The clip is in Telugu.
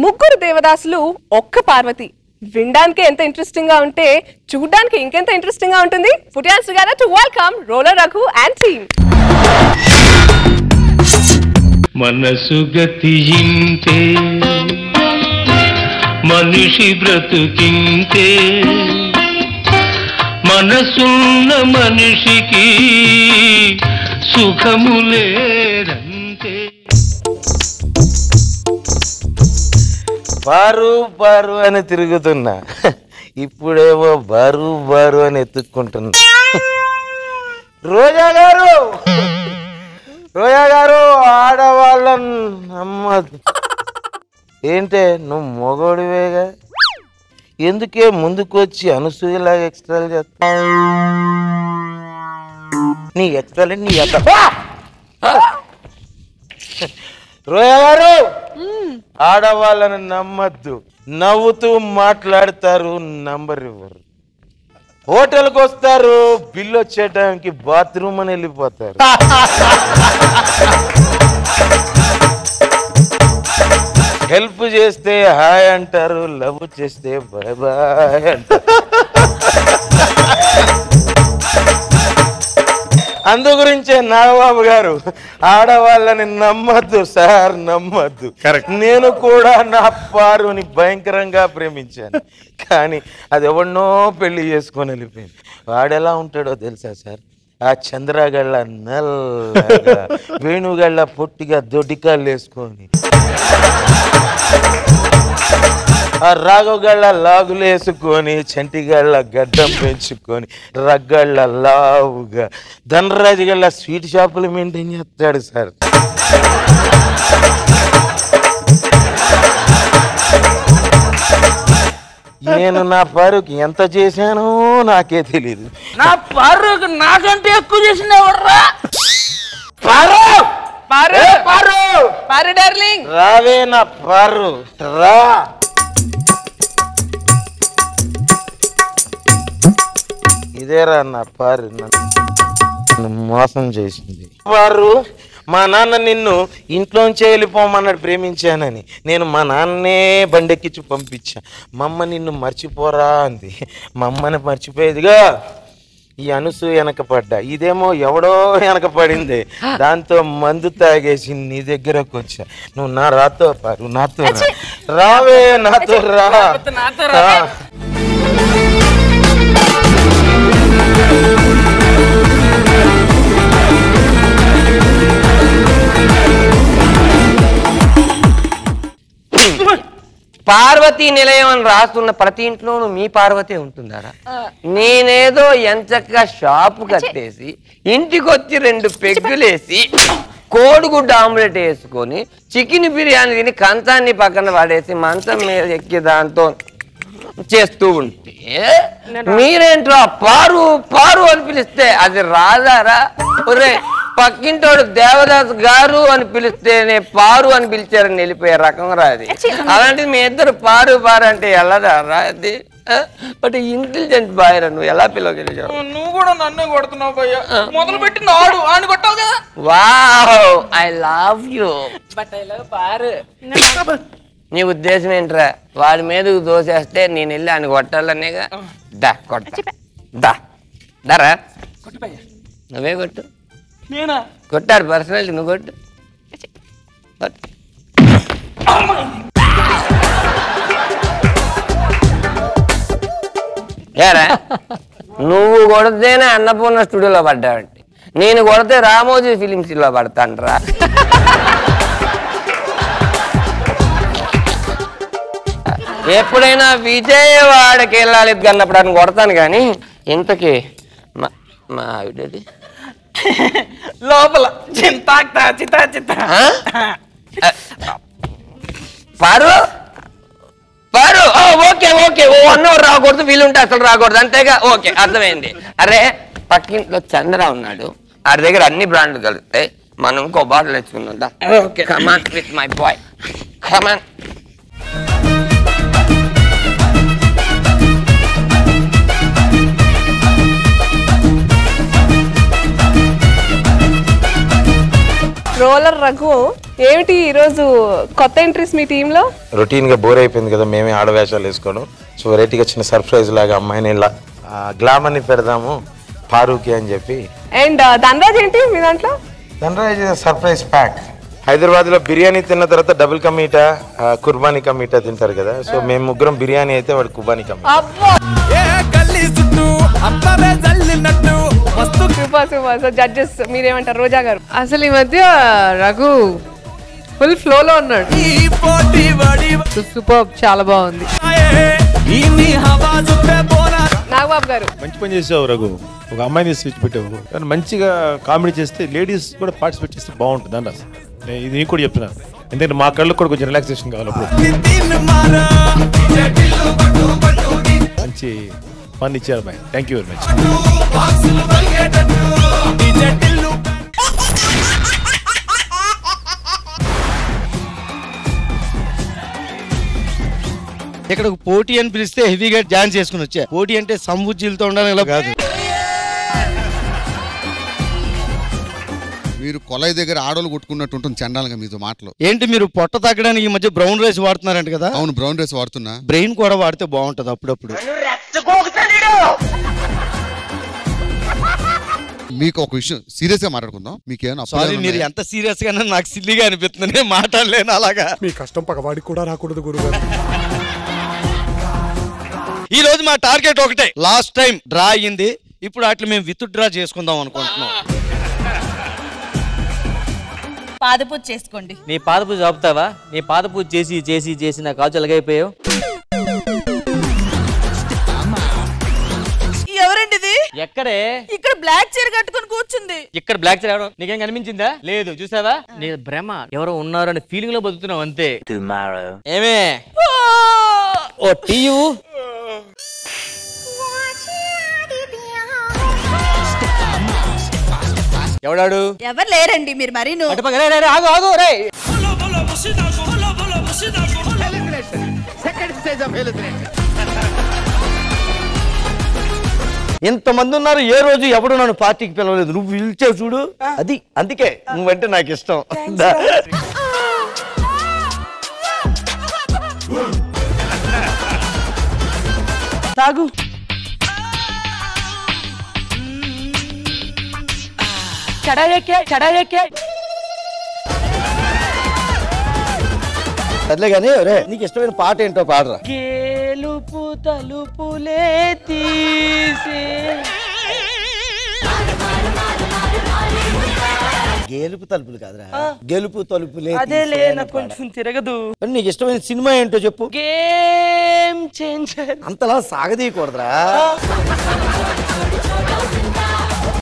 ముగ్గురు దేవదాసులు ఒక్క పార్వతి వినడానికి ఎంత ఇంట్రెస్టింగ్ గా ఉంటే చూడడానికి ఇంకెంత ఇంట్రెస్టింగ్ గా ఉంటుంది. Put your hands together to welcome Roller Raghu and team. మనసు గతియింతే మనిషి బ్రతుకింతే మనసున్న మనిషికి సుఖము లేదంతే. బారు బారు అని తిరుగుతున్నా, ఇప్పుడేమో బారు బారు అని ఎత్తుక్కుంటున్నా. రోజా గారు, రోజా గారు, ఆడవాళ్ళని నమ్మదు. ఏంటే నువ్వు మొగోడివేగా, ఎందుకే ముందుకొచ్చి అనసూయలాగా ఎక్స్ట్రాలు చేస్తా? నీ ఎక్స్ట్రాలు నీ రోజా గారు, ఆడవాళ్ళని నమ్మద్దు. నవ్వుతూ మాట్లాడతారు, నంబర్ ఇవ్వరు. హోటల్కి వస్తారు, బిల్లు వచ్చేయడానికి బాత్రూమ్ అని వెళ్ళిపోతారు. హెల్ప్ చేస్తే హాయ్ అంటారు, లవ్ చేస్తే బాయ్ బాయ్ అంటారు. అందు గురించే నాగబాబు గారు, ఆడవాళ్ళని నమ్మద్దు సార్, నమ్మద్దు. నేను కూడా నా పారుని భయంకరంగా ప్రేమించాను, కానీ అది ఎవరినో పెళ్లి చేసుకొని వెళ్ళిపోయింది. వాడెలా ఉంటాడో తెలుసా సార్? ఆ చంద్రగళ్ళ నల్లగా, వేణుగళ్ళ పొట్టిగా దొడ్డికాళ్ళు వేసుకొని, ఆ రాఘవగళ్ళ లాగులు వేసుకొని, చంటిగళ్ళ గడ్డం పెంచుకొని, రగ్గళ్ళ లావుగా, ధనరాజు గళ్ళ స్వీట్ షాపులు మెయింటైన్ చేస్తాడు సార్. నేను నా పారుకి ఎంత చేశానో నాకే తెలీదు. నా పారుకి నాకంటే ఎక్కువ చేసిన రావే నా పారు, రా. ఇదేరా నా పారు నన్ను మోసం చేసింది. పారు, మా నాన్న నిన్ను ఇంట్లోంచే వెళ్ళిపోమన్నాడు ప్రేమించానని. నేను మా నాన్నే బండెక్కించి పంపించా. మా అమ్మ నిన్ను మర్చిపోరా అంది. మా అమ్మని మర్చిపోయేదిగా ఈ అనసూయ వెనకపడ్డా. ఇదేమో ఎవడో వెనకపడింది, దాంతో మందు తాగేసి నీ దగ్గరకు వచ్చా. నువ్వు నా రాతో పారు, నాతో రావే, నాతో రా. పార్వతీ నిలయం అని రాస్తున్న ప్రతి ఇంట్లోనూ మీ పార్వతి ఉంటుందారా? నేనేదో ఎంచక్క షాపు కట్టేసి ఇంటికి వచ్చి 2 పెగ్గులేసి కోడిగుడ్డ ఆమ్లెట్ వేసుకొని చికెన్ బిర్యానీ తిని కంచాన్ని పక్కన పడేసి మంచం మీద ఎక్కి దాంతో చేస్తూ ఉంటే మీరేంట్రా పారు పారు అని పిలిస్తే అది రాదారా? ఒరే, పక్కింటోడు దేవదాస్ గారు అని పిలిస్తేనే పారు అని పిలిచారని వెళ్ళిపోయే రకం రాది. అలాంటిది మీ ఇద్దరు పారు పారు అంటే ఎలా రాది? బట్ ఇంటెలిజెంట్ బాయ్ రా, నువ్వు ఎలా పిలవగలిగావు? నువ్వు కూడా నన్నే కొడుతున్నావు భయ్యా. మొదలు పెట్టి నాడు ఆని కొట్టావు కదా. Wow, I love you. But I love Paru. నీ ఉద్దేశం ఏంట్రా? వాడి మీదకు దోసేస్తే నేను వెళ్ళి ఆయన కొట్టాలనేగా. దా కొట్ట, దా దరా, నువ్వే కొట్టు. నేనా కొట్టాడు పర్సనల్, నువ్వు కొట్టు. ఏరా, నువ్వు కొడితేనే అన్నపూర్ణ స్టూడియోలో పడ్డావంటే, నేను కొడితే రామోజీ ఫిలిమ్స్లో పడతానరా. ఎప్పుడైనా విజయవాడకి వెళ్ళాలి అన్నప్పుడు అని కొడతాను, కానీ ఇంతకీ మా ఆవిడది లోపల చింతాక్తా చితా చితా. పారు పారు, ఓకే ఓకే, 1 అవర్ రాకూడదు, వీలుంటే అసలు రాకూడదు, అంతేగా? ఓకే, అర్థమైంది. అరే, పక్కింట్లో చంద్ర ఉన్నాడు, ఆడి దగ్గర అన్ని బ్రాండ్లు కలుగుతాయి, మనం ఇంకో బాటిల్ తెచ్చుకుందా. Come on with my boy, come on. Roller Raghu ఏమిటి ఈరోజు కొత్త ఎంట్రీస్ మీ టీంలో? రొటీన్ గా బోర్ అయిపోయింది కదా, మేమే ఆడవేషాలు వేసుకోవడం. సో వెరైటీగా చిన్న సర్ప్రైజ్ లాగా అమ్మాయిని ఇలా గ్లామర్ ని పెడదాము పారుకి అని చెప్పి. అండ్ ధనరాజ్ ఏంటి మీ దాంట్లో? Dhanraj surprise pack. హైదరాబాద్ లో బిర్యానీ తిన్న తర్వాత డబుల్ కమీటా కుర్బానీ కమీటా తింటారు కదా, సో మేము ముగ్గురం బిర్యానీ అయితే వాడు కుర్బానీ కమీటా. జడ్జెస్ మీరేమంటారు? రోజా గారు అసలు ఈ మధ్య రఘు ఫుల్ ఫ్లో లో ఉన్నాడు. సూపర్, చాలా బాగుంది. నాగబాబు గారు మంచి పని చేసావు రఘు, ఒక అమ్మాయిని స్విచ్ పెట్టావు, కానీ మంచిగా కామెడీ చేస్తే లేడీస్ కూడా పార్టిసిపేట్ చేస్తే బాగుంటుంది అండి. అసలు ఇది నీకు కూడా చెప్తున్నాను, ఎందుకంటే మా కళ్ళకు కూడా కొంచెం రిలాక్సేషన్ కావాలి. మంచి ఫన్ ఇచ్చారు bye, thank you very much. ఇక్కడ పోటీ అని పిలిస్తే హెవీగా డాన్స్ చేసుకుని వచ్చా. పోటీ అంటే సంబుజ్జీలతో ఉండాలి ఇలా కాదు. మీరు కొలై దగ్గర ఆడోళ్ళు కొట్టుకున్నట్టు ఉంటుంది చండాలంగా మీతో మాటలు. ఏంటి మీరు పొట్ట తగ్గడానికి ఈ మధ్య బ్రౌన్ రైస్ వాడుతున్నారంట కదా? అవును, బ్రౌన్ రైస్ వాడుతున్నా. బ్రెయిన్ కూడా వాడితే బాగుంటది అప్పుడప్పుడు. మీకు ఒక విషయం సీరియస్ గా మాట్లాడుకుందాం. మీకేమైనా సారీ, మీరు ఎంత సీరియస్ గానే నాకు సిల్లీగా అనిపిస్తుంది, నేను మాట్లాడలేను అలాగా. మీ కష్టం పగవాడికి కూడా రాకూడదు గురుగారు. ఈ రోజు మా టార్గెట్ ఒకటే, లాస్ట్ టైం డ్రా అయ్యింది, ఇప్పుడు అట్లా మేము విత్ డ్రా చేసుకుందాం అనుకుంటున్నాం. పాదపూజ చేసుకోండి. నీ పాదపూజ ఆపుతావా? నీ పాదపూజ చేసి చేసి చేసి నా కాచు ఎలాగైపోయావు. ఎవరండి ఇది? ఎక్కడే? ఇక్కడ బ్లాక్ చీర కట్టుకుని కూర్చుంది. ఇక్కడ బ్లాక్ చీర ఎవరు? నీకేం కనిపించిందా? లేదు, చూసావా? నీ భ్రమ, ఎవరో ఉన్నారు అని ఫీలింగ్ లో బతుకుతున్నావు అంతే. ఏమే ఓ టీయు ఎవడాడు? ఎవరు లేరండి, మీరు మరి ఆగు ఆగు రే. ఇంతమంది ఉన్నారు, ఏ రోజు ఎవడు నన్ను పార్టీకి పిలవలేదు, నువ్వు పిలిచావు చూడు, అది అందుకే నువ్వంటే నాకు ఇష్టం. తాగు. అట్లే కానీ నీకు ఇష్టమైన పాట ఏంటో పాడరా. గేలుపు తలుపులే తీసే. గేలుపు తలుపులు కాదురా, గెలుపు తలుపులే. అదేలే, నాకు కొంచెం తిరగదు. నీకు ఇష్టమైన సినిమా ఏంటో చెప్పు. Game changer. అంతలా సాగదీయకూడదురా.